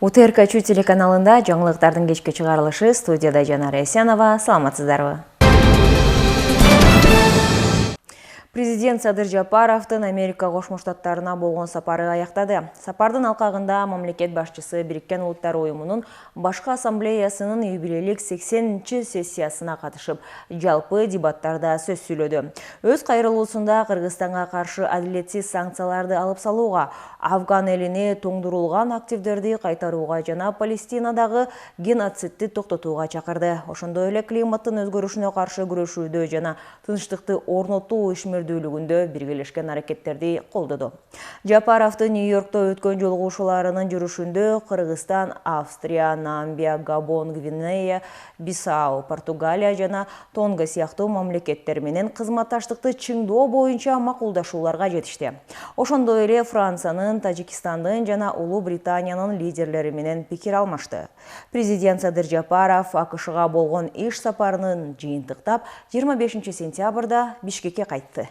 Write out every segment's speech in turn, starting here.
УТРК телеканалында жаңылыктардын кечки чыгарылышы, студияда Жанара Эсенова. Саламатсыздарбы? Президент Садыр Жапаровдун Америка Кошмо Штаттарына болгон сапары аяктады. Сапардын алкагында мамлекет башчысы Бириккен Улуттар уюмунун башкы ассамблеясынын юбилейлик 80-чи сессиясына катышып, жалпы дебаттарда сөз сүйлөдү. Өз кайрылуусунда Кыргызстанга каршы адилетсиз санкцияларды алып салууга, Афган элине тоңдурулган активдерди кайтарууга жана Палестинадагы геноцидти токтотууга чакырды. Ошондой эле климаттын өзгөрүшүнө каршы күрөшүүдө жана тынчтыкты орнотуу ишмердүүлүгүндө биргелешкен аракеттерди колдоду. Жапаровдун Нью-Йоркто өткөн жолугушууларынын жүрүшүндө Кыргызстан, Австрия, Намибия, Габон, Гвинея, Бисау, Португалия жана Тонга сыяктуу мамлекеттер менен кызматташтыкты чыңдоо боюнча макулдашууларга жетишти. Ошондой эле Франциянын, Тажикстандын жана Улуу Британиянын лидерлери менен пикир алмашты. Президент Садыр Жапаров АКШга болгон иш сапарынын жыйынтыктап 25 сентябрда Бишкекке кайтты.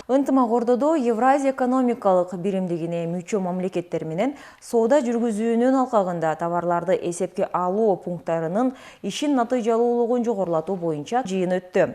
Ынтымак ордодо Евразия экономикалык биримдигине мүчө мамлекеттер менен соода жүргүзүүнүн алкагында товарларды эсепке алуу пункттарынын ишин натыйжалуулугун жогорулатуу боюнча жыйын өттү.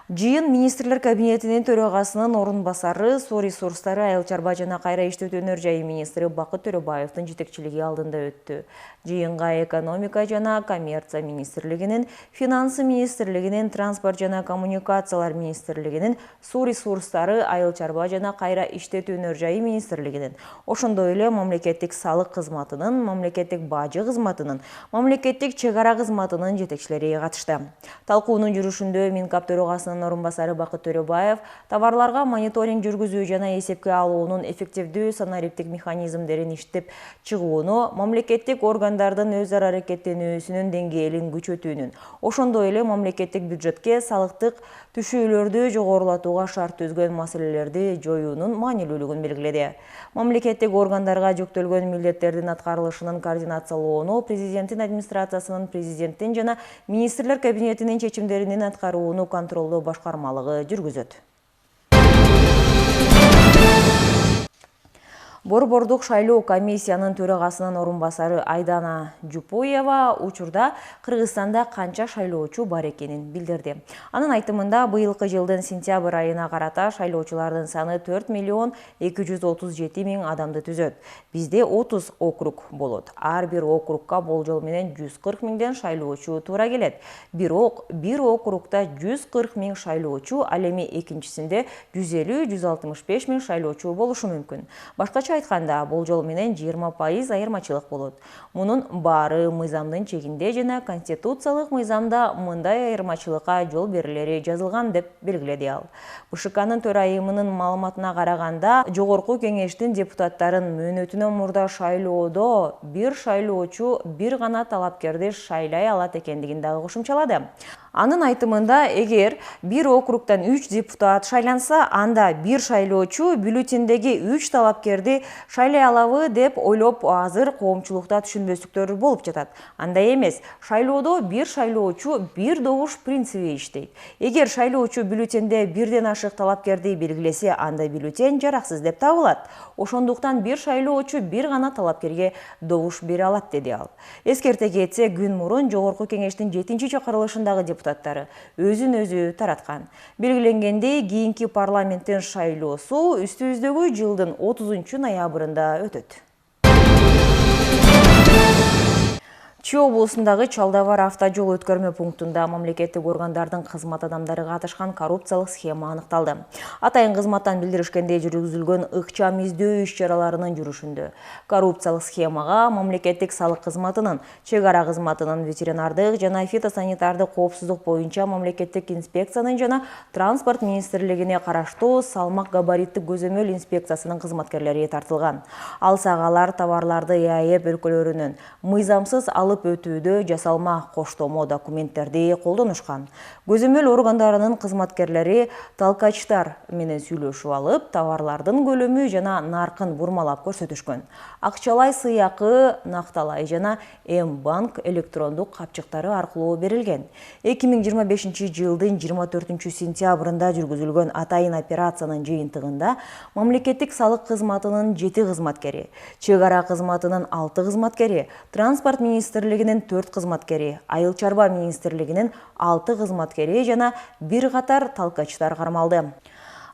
Жыйын министрлер кабинетинин төрагасынын орун басары, суу ресурстары, айыл чарба жана кайра иштетүү өнөр жайы министри Бакыт Төрөбаевдин жетекчилиги алдында өттү. Жыйынга экономика жана коммерция министрлигинин, финансы министрлигинин, транспорт жана коммуникациялар министрлигинин, суу ресурстары, айыл чарба жана кайра иштетүү өнөр жайы министрлигинин, ошондой эле мамлекеттик салык кызматынын, мамлекеттик бажы кызматынын, мамлекеттик чек ара кызматынын жетекчилери катышты. Талкуунун жүрүшүндө Минкап төрагасынын орун басары Бакыт Төрөбаев товарларга мониторинг жүргүзүү жана эсепке алуунун эффективдүү санариптик механизмдерин иштеп чыгууну, мамлекеттик органдардын өз ара аракеттенүүсүнүн деңгээлин күчөтүүнүн, ошондой эле мамлекеттик бюджетке салыктык түшүүлөрдү жогорулатууга шарт түзгөн маселелерди жоюунун маанилүүлүгүн белгиледи. Мамлекеттик органдарга жүктөлгөн милдеттердин аткарылышынын координациялоону, президенттин администрациясынын, президенттин жана министрлер кабинетинин чечимдеринин аткарууну контролдоо башкармалыгы жүргүзөт. Борбордук шайлоо комиссиянын төрагасынын орун басары Айдана Жупуева учурда Кыргызстанда канча шайлоочу бар экенин билдирди. Анын айтымында быйылкы жылдын сентябрь айына карата шайлоочулардын саны 4 миллион 237 миң адамды түзөт. Бизде 30 округ болот. Ар бир округка болжол менен 140 миңден шайлоочу туура келет. Бирок бир округда 140 миң шайлоочу, ал эми экинчисинде 150-165 миң шайлоочу болушу мүмкүн. Башкача айтканда, болжол менен 20% айырмачылык болот. Мунун баары мыйзамдын чегинде жана конституциялык мыйзамда мындай айырмачылыкка жол берилери жазылган деп белгиледи ал. БШКнын төрайымынын маалыматына караганда, жогорку кеңештин депутаттарын мөөнөтүнөн мурда шайлоодо бир шайлоочу бир гана талапкерди шайлай алат экендигин дагы кошумчалады. Анын айтымында, эгер бир округдан 3 депутат шайланса, анда бир шайлоочу бюллетендеги 3 талапкерди шайлай алабы деп ойлоп азыр коомчулукта түшүнбөстүктөр болуп жатат. Андай эмес, шайлоодо бир шайлоочу бир добуш принциби иштейт. Эгер шайлоочу бюллетенде бирден ашык талапкерди белгилесе, анда бюллетен жараксыз деп табылат. Ошондуктан бир шайлоочу бир гана талапкерге добуш бере алат, деди ал. Эскерте кетсе, күн мурун жогорку кеңештин 7-чи чакырылышындагы депутаттары өзүн өзү тараткан. Белгиленгендей, кийинки парламенттин шайлоосу үстүбүздөгү жылдын 30 ноябрында өтөт. Чүй облусундагы Чалдабар автожол өткөрмө пунктунда мамлекеттик органдардын кызмат адамдары катышкан коррупциялык схема аныкталды. Атайын кызматтан билдиришкендей, жүргүзүлгөн ыкчам издөө иш-чараларынын жүрүшүндө коррупциялык схемага мамлекеттик салык кызматынын, чек ара кызматынын, ветеринардык жана фитосанитардык коопсуздук боюнча мамлекеттик инспекциянын жана транспорт министрлигине караштуу салмак габариттик көзөмөл инспекциясынын кызматкерлери тартылган. Ал сагалар товарларды ЭАЭП өлкөлөрүнөн мыйзамсыз алып алып өтүүдө жасалма коштомо документтерди колдонушкан. Көзөмөл органдарынын кызматкерлери талкачтар менен сүйлөшүп алып, товарлардын көлөмү жана наркын бурмалап көрсөтүшкөн. Акчалай сыйакы Накталай жана М-банк электрондук капчыктары аркылуу берилген. 2025 жылдын 24 сентябрында жүргүзүлгөн атайын операциянын жыйынтыгында мамлекеттик салык кызматынын 7 кызматкери, чек ара кызматынын 6 кызматкери, транспорт министрлигинин 4 кызматкери, айыл чарба министрлигинин 6 кызматкери жана бир катар талкачтар кармалды.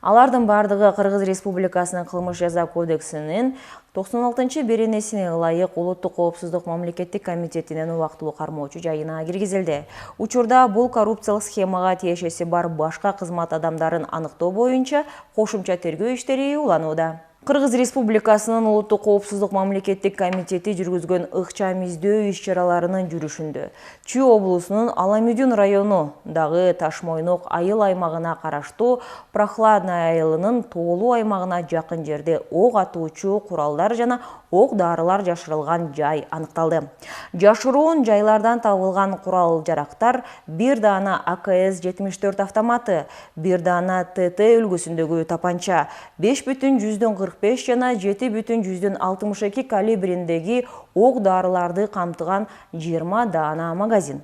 Алардын бардыгы Кыргыз Республикасынын кылмыш жаза кодексинин 96 беренесине ылайык Улуттук коопсуздук мамлекеттик комитетинин убактылуу кармоочу жайына киргизилди. Учурда бул коррупциялык схемага тиешеси бар башка кызмат адамдарын аныктоо боюнча кошумча тергөө иштери уланууда. Кыргыз Республикасынын Улуттук коопсуздук мамлекеттик комитети жүргүзгөн ыкчам издөө иш-чараларынын жүрүшүндө Чүй облусунун Аламүдүн районундагы Ташмойнок айыл аймагына караштуу Прохладная айылынын Тоолуу аймагына жакын жерде ок атуучу куралдар жана ок дарылар жашырылган жай аныкталды. Жашыруун жайлардан табылган курал-жарактар бир даана АКС-74 автоматы, бир даана ТТ үлгүсүндөгү тапанча, 5,45 жана 7,62 калибриндеги ок дарыларды камтыган 20 даана магазин.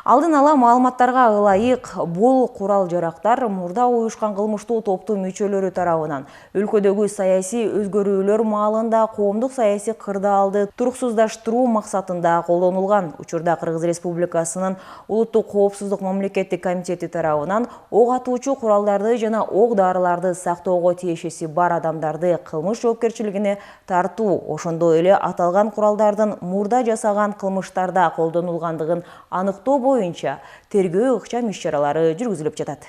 Алдын ала маалыматтарга ылайык, бул курал-жарактар мурда уюшкан кылмыштуу топтун мүчөлөрү тарабынан өлкөдөгү саясий өзгөрүүлөр маалында коомдук саясий кырдаалды туруксуздаштыруу максатында колдонулган. Учурда Кыргыз Республикасынын Улуттук коопсуздук мамлекеттик комитети тарабынан ок атуучу куралдарды жана ок дарыларды сактоого тиешеси бар адамдарды кылмыш жоопкерчилигине тартуу, ошондой эле аталган куралдардын мурда жасаган кылмыштарда колдонулгандыгын аныктоо боюнча тергөө ыкчам иш-чаралары жүргүзүлүп жатат.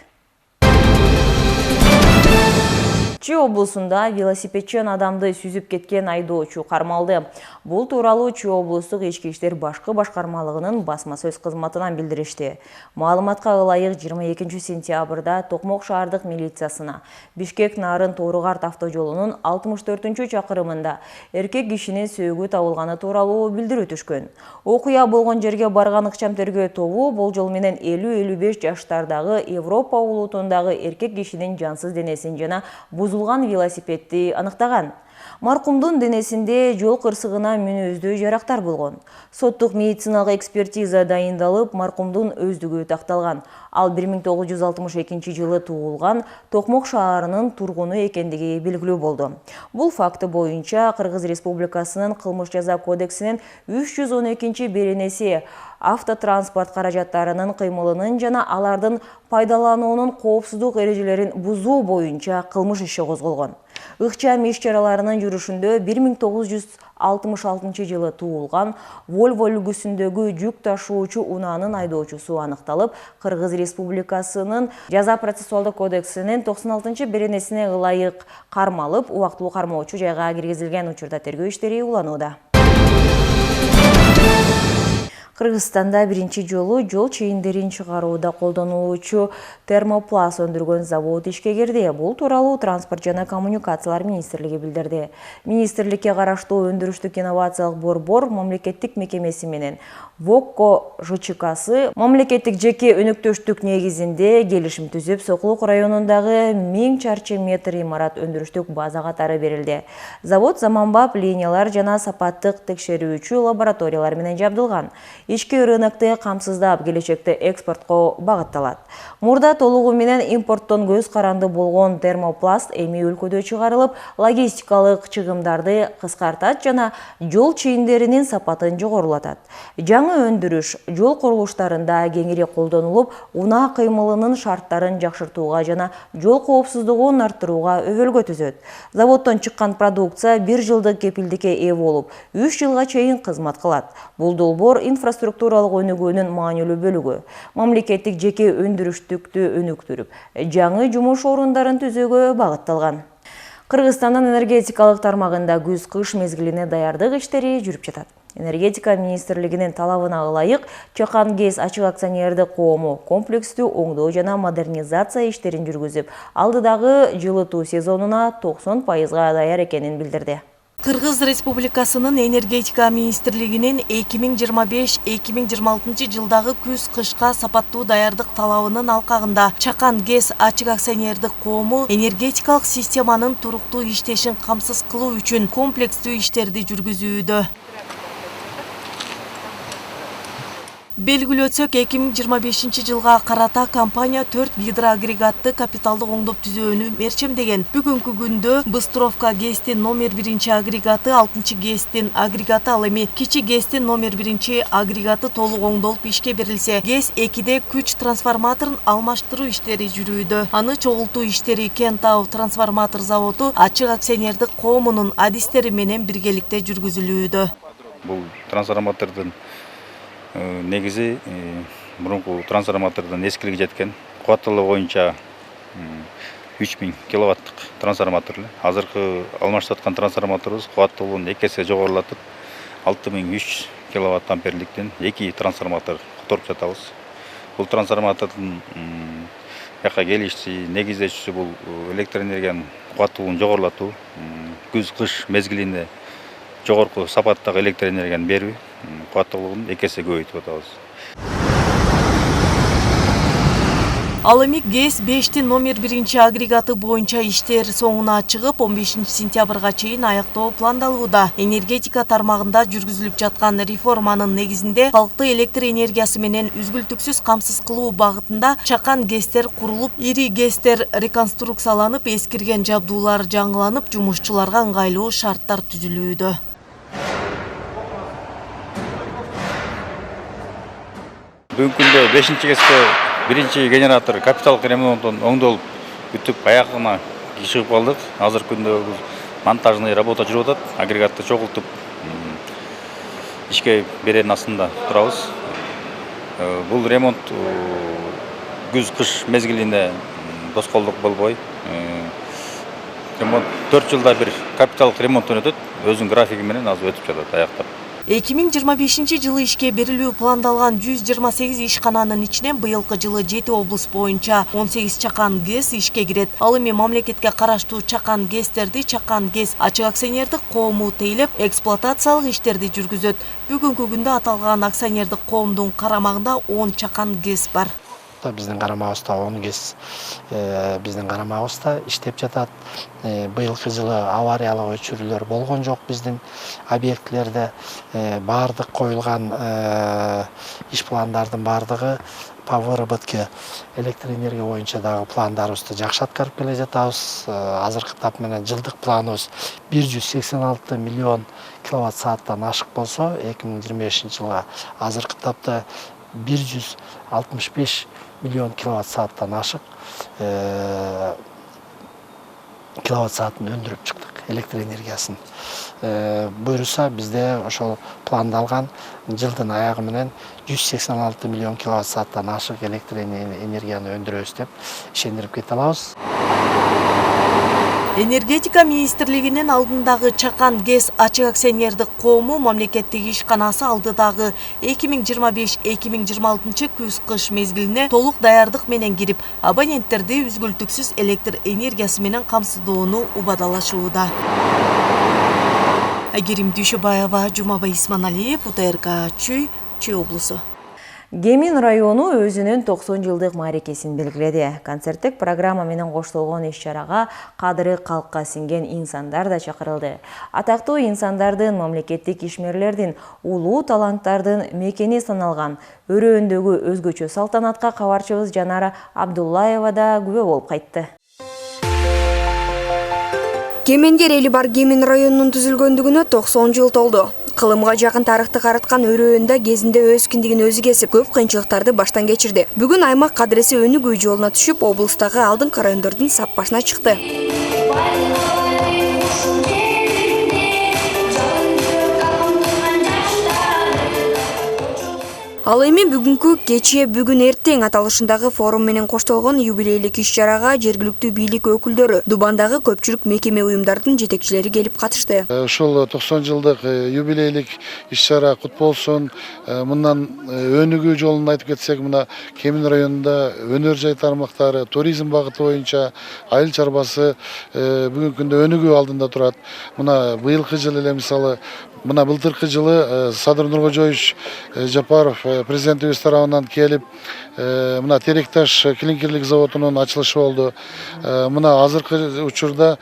Чүй облусунда велосипедчен адамды сүзүп кеткен айдоочу кармалды. Бул тууралуу Чүй облустук ички иштер башкы башкармалыгынын басма сөз кызматынан билдиришти. Маалыматка ылайык 22 сентябрда Токмок шаардык милициясына Бишкек-Нарын Тооругарт автожолунун 64-чакырымында эркек кишинин сөөгү табылганы тууралуу билдирүү түшкөн. Окуя болгон жерге барган ыкчам тергөө тобу болжол менен 50-55 жаштардагы Европа улутундагы эркек кишинин жансыз денесин жана бузулган велосипедти аныктаган. Маркумдун денесинде жол кырсыгына мүнөздүү жарактар болгон. Соттук медициналык экспертиза дайындалып, маркумдун өздүгү такталган. Ал 1962 жылы туулган, Токмок шаарынын тургуну экендиги белгилүү болду. Бул факты боюнча Кыргыз Республикасынын кылмыш жаза кодексинин 312 беренеси автотранспорт каражаттарынын кыймылынын жана алардын пайдалануунун коопсуздук эрежелерин бузуу боюнча кылмыш иши козголгон. Ыкчам иш-чараларынын жүрүшүндө 1966 жылы туулган Volvo үлгүсүндөгү жүк ташуучу унаанын айдоочусу аныкталып, Кыргыз Республикасынын жаза процессуалдык кодексинин 96 беренесине ылайык кармалып, убактылуу кармоочу жайга киргизилген. Учурда тергөө иштери уланууда. Кыргызстанда биринчи жолу жол чейиндерин чыгарууда колдонулуучу термопласт өндүргөн завод ишке кирди. Бул тууралуу Транспорт жана коммуникациялар министрлиги билдирди. Министрликке караштуу өндүрүштүк инновациялык борбор мамлекеттик мекемеси менен ВОККО ЖЧКсы мамлекеттик жеке өнөктөштүк негизинде келишим түзүп, Сокулук районундагы 1000 чарчы метр имарат өндүрүштүк база катары берилди. Завод заманбап линиялар жана сапаттык текшерүүчү лабораториялар менен жабдылган. Ички рынокты камсыздап, келечекте экспортко багытталат. Мурда толугу менен импорттон көз каранды болгон термопласт эми өлкөдө чыгарылып, логистикалык чыгымдарды кыскартат жана жол чейиндеринин сапатын жогорулатат. Жаңы өндүрүш жол курулуштарында кеңири колдонулуп, унаа кыймылынын шарттарын жакшыртууга жана жол коопсуздугун арттырууга өбөлгө түзөт. Заводдон чыккан продукция 1 жылдык кепилдикке ээ болуп, 3 жылга чейин кызмат кылат. Бул долбоор инфраструктуралык өнүгүүнүн маанилүү бөлүгү. Мамлекеттик жеке өндүрүштүктү өнүктүрүп, жаңы жумуш орундарын түзүүгө багытталган. Кыргызстандын энергетикалык тармагында күз-кыш мезгилине даярдык иштери жүрүп жатат. Энергетика министрлигинин талабына ылайык Чакан ГЭС ачык акционердик коому комплекстүү оңдоо жана модернизация иштерин жүргүзүп, алдыдагы жылытуу сезонуна 90% даяр экенин билдирди. Кыргыз Республикасынын энергетика министрлигинин 2025-2026 жылдагы күз-кышка сапаттуу даярдык талабынын алкагында Чакан ГЭС ачык акционердик коому энергетикалык системанын туруктуу иштешин камсыз кылуу үчүн комплекстүү иштерди жүргүзүүдө. Белгилөөсөк, 2025 жылга карата компания 4 гидроагрегатты капиталдык оңдоп түзүүнү мерчемдеген. Бүгүнкү күндө Быстровка ГЭСтин номер 1 агрегаты, 6 ГЭСтин агрегаты, ал эми кичи ГЭСтин номер 1 агрегаты толук оңдолуп ишке берилсе, ГЭС 2де күч трансформаторун алмаштыруу иштери жүрүүдө. Аны чогултуу иштери Кентау трансформатор заводу ачык акционердик коомунун адистери менен биргеликте жүргүзүлүүдө. Бул трансформатордун негизи мурунку трансформатордун эскилиги жеткен. Кубаттуулугу боюнча 3000 киловаттык трансформатор. Азыркы алмаштырып аткан трансформаторубуз кубаттуулугун 2 эсе жогорулатып 6300 киловатт амперликтен 2 трансформатор которуп жатабыз. Бул трансформатордун жака келиши, негиздешүүсү бул электр энергиянын кубаттуулугун жогорулатуу, күз-кыш мезгилинде жогорку сапаттагы электр энергияны берүү, кубаттуулугун 2 эсе көбөйтүп атабыз. Ал эми ГЭС 5тин номер 1 агрегаты боюнча иштер соңуна чыгып, 15 сентябрга чейин аяктоо пландалууда. Энергетика тармагында жүргүзүлүп жаткан реформанын негизинде калкты электр энергиясы менен үзгүлтүксүз камсыз кылуу багытында Чакан ГЭСтер курулуп, ири ГЭСтер реконструкцияланып, эскирген жабдуулар жаңыланып, жумушчуларга ыңгайлуу шарттар түзүлүүдө. Бүгүнкү күндө 5-ГЭСте 1 генератор капиталдык ремонттон оңдолуп бүтүп аягына чыгып калдык. Азыркы күндө монтажный работа жүрүп атат. Агрегатты чогултуп ишке берердин астында турабыз. Бул ремонт күз-кыш мезгилинде тоскоолдук болбой, ремонт 4 жылда бир капиталдык ремонттон өтөт. Өзүнүн графиги менен азыр өтүп жатат, аяктап. 2025 жылы ишке берилүү пландалган 128 ишкананын ичинен быйылкы жылы 7 облус боюнча 18 Чакан ГЭС ишке кирет. Ал эми мамлекетке караштуу Чакан ГЭСтерди Чакан ГЭС ачык акционердик коому тейлеп, эксплуатациялык иштерди жүргүзөт. Бүгүнкү күндө аталган акционердик коомдун карамагында 10 Чакан ГЭС бар. Биздин карамагыбызда 10 ГЭС биздин карамагыбызда иштеп жатат. Быйылкы жылы авариялык өчүрүүлөр болгон жок биздин объектилерде. Бардык коюлган иш пландардын бардыгы по выработке электр энергия боюнча дагы пландарыбызды жакшы аткарып келе жатабыз. Азыркы тап менен жылдык планыбыз 186 миллион киловатт сааттан ашык болсо, 2025 жылга азыркы тапта 165 миллион киловатт сааттан ашык киловатт саатын өндүрүп чыктык электр энергиясын. Буюрса бизде ошол пландалган жылдын аягы менен 186 миллион киловатт сааттан ашык электр энергияны өндүрөбүз деп ишендирип кете алабыз. Энергетика министрлигинин алдындагы Чакан ГЭС ачык акционердик коому мамлекеттик ишканасы алдыдагы 2025-2026 күз-кыш мезгилине толук даярдык менен кирип, абоненттерди үзгүлтүксүз электр энергиясы менен камсыздоону убадалашууда. Айгерим Дүйшөбаева, Жумабай Исманалиев, УТРК Чүй облусу. Кемин району өзүнүн 90 жылдык мааракесин белгиледи. Концерттик программа менен коштолгон иш-чарага кадыры калкка сиңген инсандар да чакырылды. Атактуу инсандардын, мамлекеттик ишмерлердин, улуу таланттардын мекени саналган өрөөндөгү өзгөчө салтанатка кабарчыбыз Жанара Абдуллаева да күбө болуп кайтты. Кемендер эли бар Кемин районунун түзүлгөндүгүнө 90 жыл толду. Кылымга жакын тарыхты карыткан өрөөндө кезинде өз киндигин өзү кесип, көп кыйынчылыктарды баштан кечирди. Бүгүн аймак кадыресе өнүгүү жолуна түшүп, облустагы алдыңкы райондордун саппашына чыкты. Ал эми бүгүнкү кечээ бүгүн эртең аталышындагы форум менен коштолгон юбилейлик иш-чарага жергиликтүү бийлик өкүлдөрү, Дубандагы көпчүлүк мекеме уюмдардын жетекчилери келип катышты. Ушул 90 жылдык юбилейлик иш-чара кут болсун. Мындан өнүгүү жолун айтып кетсек, мына Кемин районунда өнөр жай тармактары, туризм багыты боюнча айыл чарбасы бүгүнкү күндө өнүгүү алдында турат. Мына быйылкы жыл эле мисалы, мына былтыркы жылы Садыр Нуркожоевич Жапаров президентибиз тарабынан келип, мына Теректаш клинкерлик заводунун ачылышы болду. Мына азыркы учурда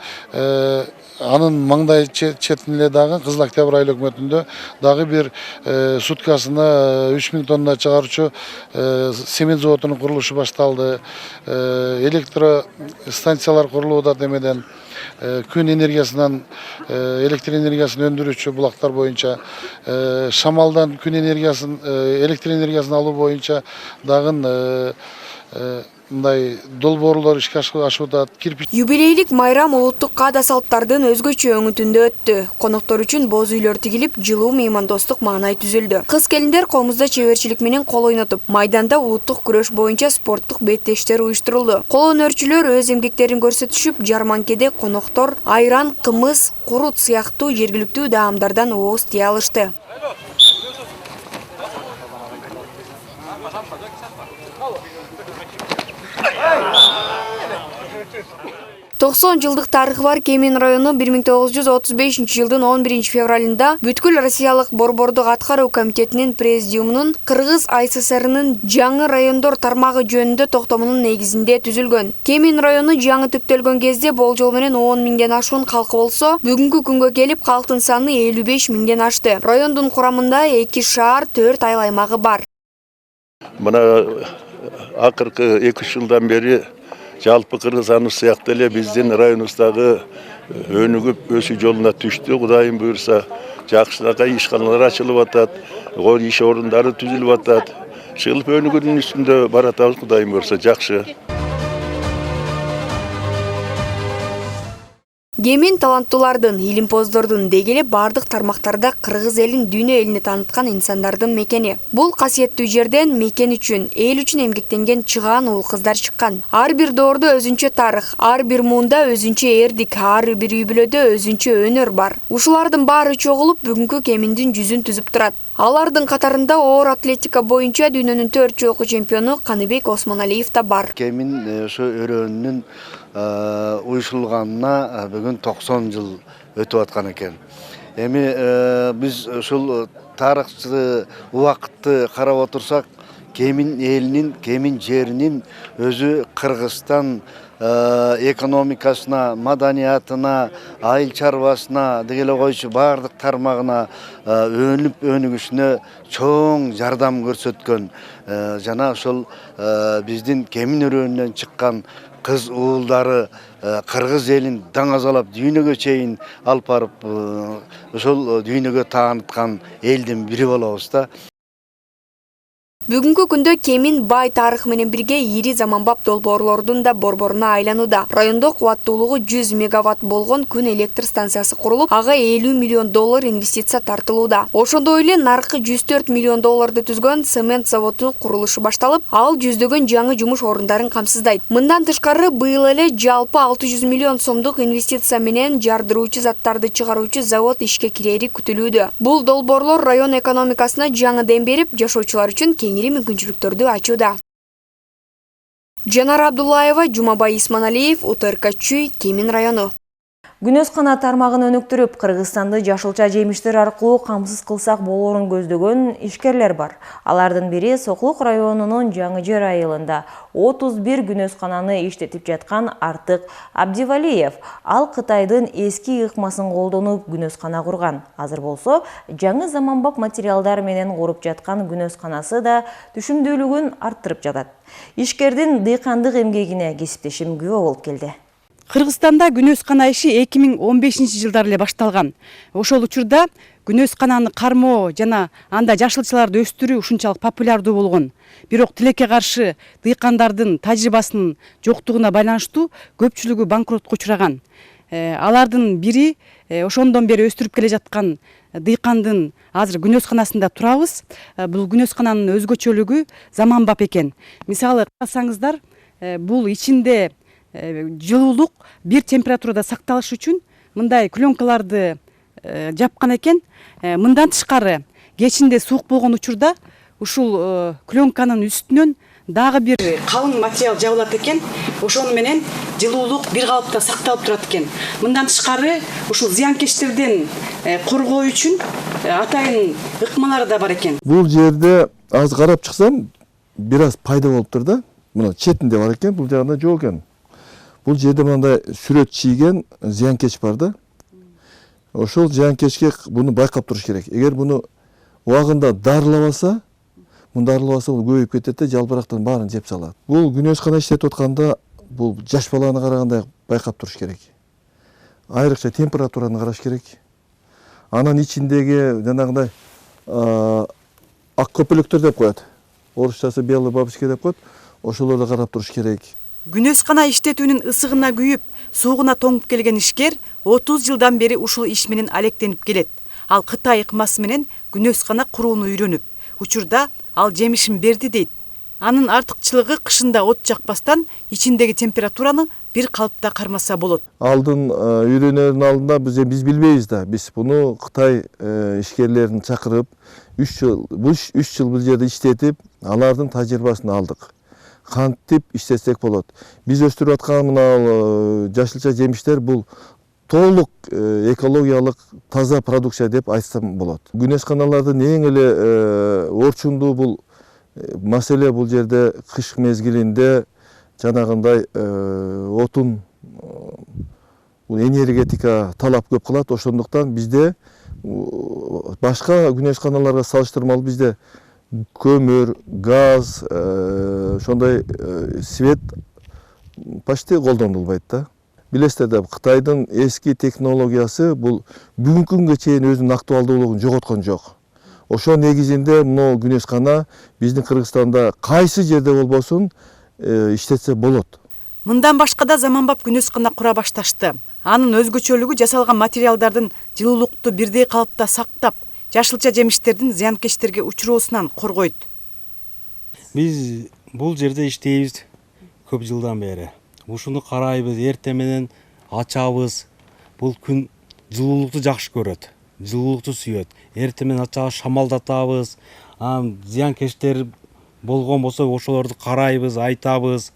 анын маңдай четинде дагы Кызыл Октябрь айыл өкмөтүндө дагы бир суткасына 3000 тонна чыгаруучу цемент заводунун курулушу башталды. Электростанциялар курулууда демеден. Күн энергиясынан электр энергиясын өндүрүүчү булактар боюнча, шамалдан күн энергиясын, электр энергиясын алуу боюнча дагы мындай долбоорлор ишке ашып атат. Юбилейлик майрам улуттук каада салттардын өзгөчө өңүтүндө өттү. Коноктор үчүн боз үйлөр тигилип, жылуу меймандостук маанай түзүлдү. Кыз келиндер комузда чеберчилик менен кол ойнотуп, майданда улуттук күрөш боюнча спорттук беттештер уюштурулду. Кол өнөрчүлөр өз эмгектерин көрсөтүшүп, жарманкеде коноктор айран, кымыз, курут сыяктуу жергиликтүү даамдардан ооз тие алышты. 90 жылдык тарыхы бар Кемин району 1935 жылдын 11 февралында бүткүл Россиялык Борбордук аткаруу комитетинин президиумунун Кыргыз АССРнын жаңы райондор тармагы жөнүндө токтомунун негизинде түзүлгөн. Кемин району жаңы түптөлгөн кезде болжол менен 10 миңден ашуун калкы болсо, бүгүнкү күнгө келип калктын саны 55 миңден ашты. Райондун курамында 2 шаар, 4 айыл аймагы бар. Мына акыркы 2 жылдан бери жалпы Кыргызстан сыяктуу эле биздин районубуздагы өнүгүп өсүү жолуна түштү. Кудайым буйрса, жакшыраак ишканалар ачылып атат, иш орундары түзүлүп атат. Чыгылып өнүгүүнүн үстүндө баратабыз, Кудайым буйрса, жакшы. Кемин таланттуулардын, илимпоздордун дегеле бардык тармактарда кыргыз элин дүйнө элине тааныткан инсандардын мекени. Бул касиеттүү жерден мекен үчүн, эл үчүн эмгектенген чыгаан уул кыздар чыккан. Ар бир доордо өзүнчө тарых, ар бир муунда өзүнчө эрдик, ар бир үй бүлөдө өзүнчө өнөр бар. Ушулардын баары чогулуп бүгүнкү Кеминдин жүзүн түзүп турат. Алардын катарында оор атлетика боюнча дүйнөнүн 4 жолку чемпиону Каныбек Осмоналиев да бар. Кемин ошо өрөөнүнүн уюшулганына бүгүн 90 жыл өтүп аткан экен. Эми биз ушул тарыхчы убакытты карап отурсак, Кемин элинин, Кемин жеринин өзү Кыргызстан экономикасына, маданиятына, айыл чарбасына, дегеле койчу бардык тармагына өнүп өнүгүшүнө чоң жардам көрсөткөн. Жана ошол биздин Кемин өрөөнүнөн чыккан кыз уулдары Кыргыз элин даңазалап дүйнөгө чейин алып барып, ошол дүйнөгө тааныткан элдин бири болобуз да. Бүгүнкү күндө Кемин бай тарых менен бирге ири заманбап долбоорлордун да борборуна айланууда. Райондо кубаттуулугу 100 мегаватт болгон күн электр станциясы курулуп, ага 50 миллион доллар инвестиция тартылууда. Ошондой эле наркы 104 миллион долларды түзгөн цемент заводунун курулушу башталып, ал жүздөгөн жаңы жумуш орундарын камсыздайт. Мындан тышкары быйыл эле жалпы 600 миллион сомдук инвестиция менен жардыруучу заттарды чыгаруучу завод ишке кирери күтүлүүдө. Бул долбоорлор район экономикасына жаңы дем берип, жашоочулар үчүн мүмкүнчүлүктөрдү ачууда. Жанар Абдуллаева, Жумабай Исманалиев, УТРК Чүй, Кемин району. Күнөс кана тармагын өнүктүрүп, Кыргызстанды жашылча жемиштер аркылуу камсыз кылсак болоорун көздөгөн ишкерлер бар. Алардын бири Соклук районунун Жаңыжер айылында 31 күнөс кананы иштетип жаткан Артык Абдивалиев. Ал Кытайдын эски ыкмасын колдонуп күнөс кана курган. Азыр болсо, жаңы заманбап материалдар менен куруп жаткан күнөс канасы да түшүмдүүлүгүн арттырып жатат. Ишкердин дыйкандык эмгегине кесиптешим күбө болуп келди. Кыргызстанда күнөс кана иши 2015 жылдары эле башталган. Ошол учурда күнөс кананы кармоо жана анда жашылчаларды өстүрүү ушунчалык популярдуу болгон. Бирок тилекке каршы дыйкандардын тажрыйбасынын жоктугуна байланыштуу көпчүлүгү банкротко учураган. Алардын бири ошондон бери өстүрүп келе жаткан дыйкандын азыр күнөөсканасында турабыз. Бул күнөөскананын өзгөчөлүгү заманбап экен. Мисалы карасаңыздар, бул ичинде жылуулук бир температурада сакталыш үчүн мындай пленкаларды жапкан экен. Мындан тышкары кечинде суук болгон учурда ушул пленканын үстүнөн дагы бир калың материал жабылат экен. Ошону менен жылуулук бир калыпта сакталып турат экен. Мындан тышкары ушул зыянкечтерден коргоо үчүн атайын ыкмалары да бар экен. Бул жерде аз карап чыксам бир аз пайда болуптур да. Мына четинде бар экен, бул жагында жок экен. Бул жерде мындай сүрөт чийген зыянкеч бар да. Ошол зыянкечке буну байкап туруш керек. Эгер буну убагында дарылабаса, бул көбөйүп кетет да, жалбырактын баарын жеп салат. Бул күнөөскана иштетип атканда бул жаш баланы караганда байкап туруш керек. Айрыкча температураны караш керек. Анан ичиндеги жанагындай ак көпөлөктөр деп коет. Орусчасы белый бабочка деп коет. Ошолорду карап туруш керек. Күнөөскана иштетүүнүн ысыгына күйүп, суугуна тоңуп келген ишкер 30 жылдан бери ушул иш менен алектенип келет. Ал Кытай ыкмасы менен күнөөскана курууну үйрөнүп, учурда ал жемишин берди дейт. Анын артыкчылыгы кышында от жакпастан ичиндеги температураны бир калыпта кармаса болот. Алдын үйрөнөрдүн алдында биз билбейбиз да. Биз буну Кытай ишкерлерин чакырып, 3 жыл бул жерде иштетип, алардын тажрыйбасын алдык. Кантип иштетсек болот. Биз өстүрүп аткан мына жашылча жемиштер бул толук экологиялык таза продукция деп айтсам болот. Күнөөсканалардын эң эле орчундуу бул маселе бул жерде кыш мезгилинде жанагындай отун, бул энергетика талап көп кылат. Ошондуктан бизде башка күнөөсканаларга салыштырмалуу бизде көмүр, газ, ошондой свет почти колдонулбайт да. Билесиздер да, Кытайдын эски технологиясы бул бүгүнкү күнгө чейин өзүнүн актуалдуулугун жоготкон жок. Ошо негизинде мына күнөөскана биздин Кыргызстанда кайсы жерде болбосун иштетсе болот. Мындан башка да заманбап күнөөскана кура башташты. Анын өзгөчөлүгү жасалган материалдардын жылуулукту бирдей калыпта сактап, жашылча жемиштердин зыянкечтерге учуроосунан коргойт. Биз бул жерде иштейбиз көп жылдан бери. Ушуну карайбыз, эртең менен ачабыз. Бул күн жылуулукту жакшы көрөт, жылуулукту сүйөт. Эртең менен ачабыз, шамалдатабыз. Зыянкечтер болгон болсо ошолорду карайбыз, айтабыз.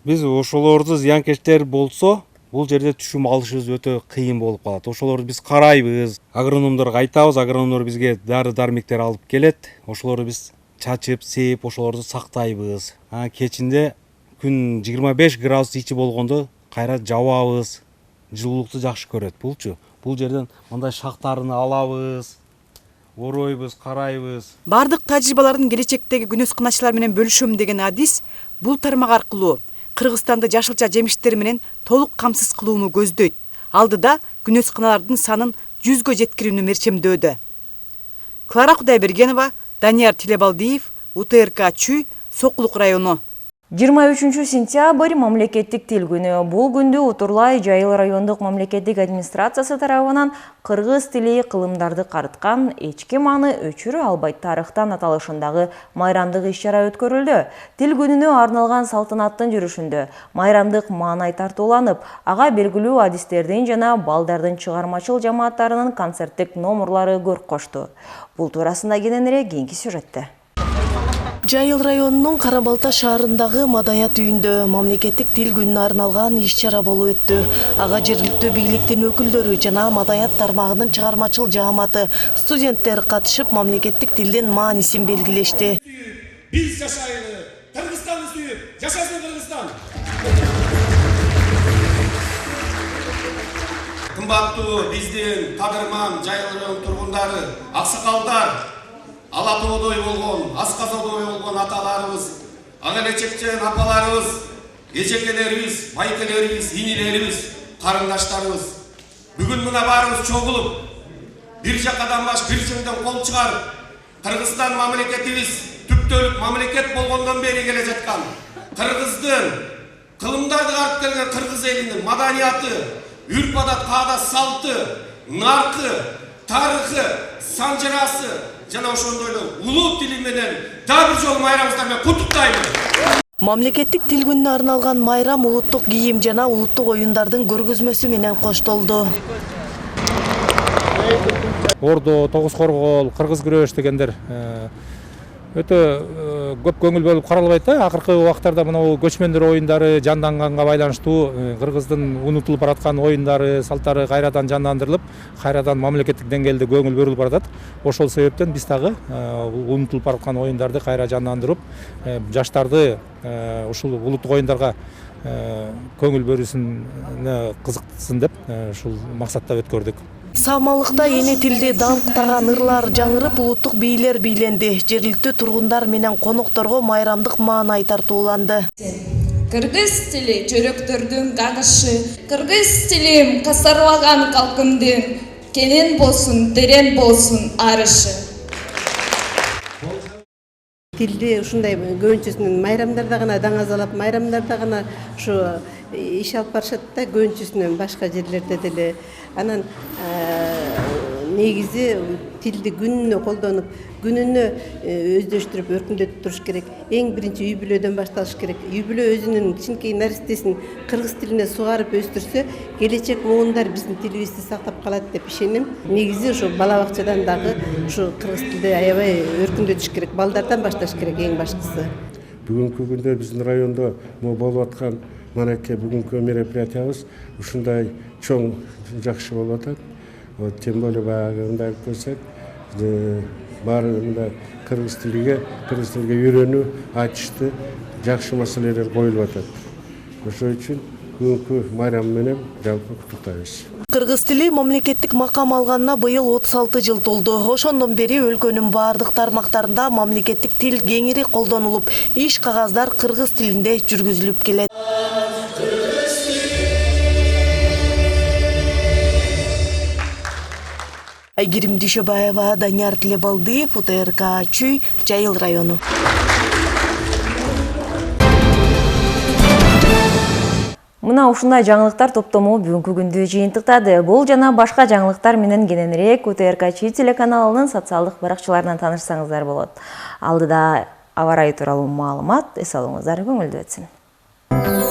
Биз ошолорду зыянкечтер болсо, бул жерде түшүм алышыбыз өтө кыйын болуп калат. Ошолорду биз карайбыз, агрономдорго айтабыз, агрономдор бизге дары-дармектер алып келет. Ошолорду биз чачып, сээп, ошолорду сактайбыз. Кечинде күн 25 градус ичи болгондо кайра жабабыз. Жылуулукту жакшы көрөт булчу. Бул жерден мындай шактарын алабыз, оройбуз, карайбыз. Бардык тажрыйбалардын келечектеги күнөөсканачылар менен бөлүшөм деген адис бул тармак аркылуу Кыргызстанды жашылча жемиштер менен толук камсыз кылууну көздөйт. Алдыда күнөөсканалардын санын 100гө жеткирүүнү мерчемдөөдө. Клара Кудайбергенова, Данияр Тилебалдиев, УТРК Чүй, Сокулук району. 23 сентябрь мамлекеттик тил күнү. Бул күндү Утурлай Жайыл райондук мамлекеттик администрациясы тарабынан кыргыз тили кылымдарды карыткан эчки маны өчүрө албайт тарыхтан аталышындагы майрамдык иш-чара өткөрүлдү. Тил күнүнө арналган салтанаттын жүрүшүндө майрамдык маанай тартууланып, ага белгилүү адистердин жана балдардын чыгармачыл жамааттарынын концерттик номурлары көрк кошту. Бул туурасында кененирээк кийинки сюжетте. Жайыл районунун Карабалта шаарындагы Маданият үйүндө мамлекеттик тил күнүнө арналган иш-чара болуп өттү. Ага жергиликтүү бийликтин өкүлдөрү жана Маданият тармагынын чыгармачыл жааматы, студенттер катышып мамлекеттик тилдин маанисин белгилешти. Биз жашайлы, Кыргызстанды сүйүп, жашасын Кыргызстан! Кымбаттуу биздин кадырман Жайыл районунун тургундары, аксакалдар, ала тоодой болгон, асказодой болгон аталарыбыз, ага элечекчен апаларыбыз, эжекелерибиз, майкелерибиз, инилерибиз, карындаштарыбыз. Бүгүн мына баарыбыз чогулуп, бир жакадан баш бир жөндөн кол чыгарып, Кыргызстан мамлекетибиз түптөлүп мамлекет болгондон бери келе жаткан Кыргыздын кылымдарды карып келген кыргыз элинин маданияты, үрп адат, каада салты, наркы, тарыхы, санжырасы жана ошондой эле улуу тили менен дагы бир жолу майрамыбыздар менен куттуктайм. Мамлекеттик тил күнүнө арналган майрам улуттук кийим жана улуттук оюндардын көргөзмөсү менен коштолду. Ордо, Тогуз Коргол, кыргыз күрөш дегендер өтө көп көңүл бөлүп каралбайт да. Акыркы убактарда мына көчмөндөр оюндары жанданганга байланыштуу кыргыздын унутулуп бараткан оюндары, салттары кайрадан жандандырылып, кайрадан мамлекеттик деңгээлде көңүл бөлүнүп баратат. Ошол себептен биз дагы унутулуп бараткан оюндарды кайра жандандырып, жаштарды ушул улуттук оюндарга көңүл бөлүүсүнө кызыксын деп ушул максатта өткөрдүк. Самалыкта эне тилди даңктаган ырлар жаңырып, улуттук бийлер бийленди. Жергиликтүү тургундар менен конокторго майрамдык маанай тартууланды. Кыргыз тили жүрөктөрдүн кагышы, кыргыз тилим касарлаган калкымдын кенен болсун, терен болсун арышы. Тилди ушундай көбүнчөсүнүн майрамдарда гана даңазалап, майрамдарда гана ушу иш алып барышат да, көбүнчөсүнөн башка жерлерде деле. Анан негизи тилди күнүнө колдонуп, күнүнө өздөштүрүп, өркүндөтүп туруш керек. Эң биринчи үй бүлөдөн башталыш керек. Үй бүлө өзүнүн кичинекей наристесин кыргыз тилине сугарып өстүрсө, келечек муундар биздин тилибизди сактап калат деп ишенем. Негизи ушу бала бакчадан дагы ушу кыргыз тилди аябай өркүндөтүш керек. Балдардан башташ керек эң башкысы. Бүгүнкү күндө биздин райондо болуп аткан манакей бүгүнкү мероприятиябыз ушундай чоң жакшы болуп атат. Тем более баягы мындай көрсөк, баары мындай кыргыз тилге үйрөнүү, айтышты жакшы маселелер коюлуп атат. Ошол үчүн бүгүнкү майрам менен жалпы куттуктайбыз. Кыргыз тили мамлекеттик макам алганына быйыл 36 жыл толду. Ошондон бери өлкөнүн бардык тармактарында мамлекеттик тил кеңири колдонулуп, иш кагаздар кыргыз тилинде жүргүзүлүп келет. Айгерим Дүйшөбаева, Данияр Тилебалдиев, УТРК Чүй, Жайыл району. Мына ушундай жаңылыктар топтому бүгүнкү күндү жыйынтыктады. Бул жана башка жаңылыктар менен кененирээк УТРК Чүй телеканалынын социалдык баракчаларынан таанышсаңыздар болот. Алдыда аба ырайы тууралуу маалымат, эс алыңыздар, көңүлдүү өтсүн.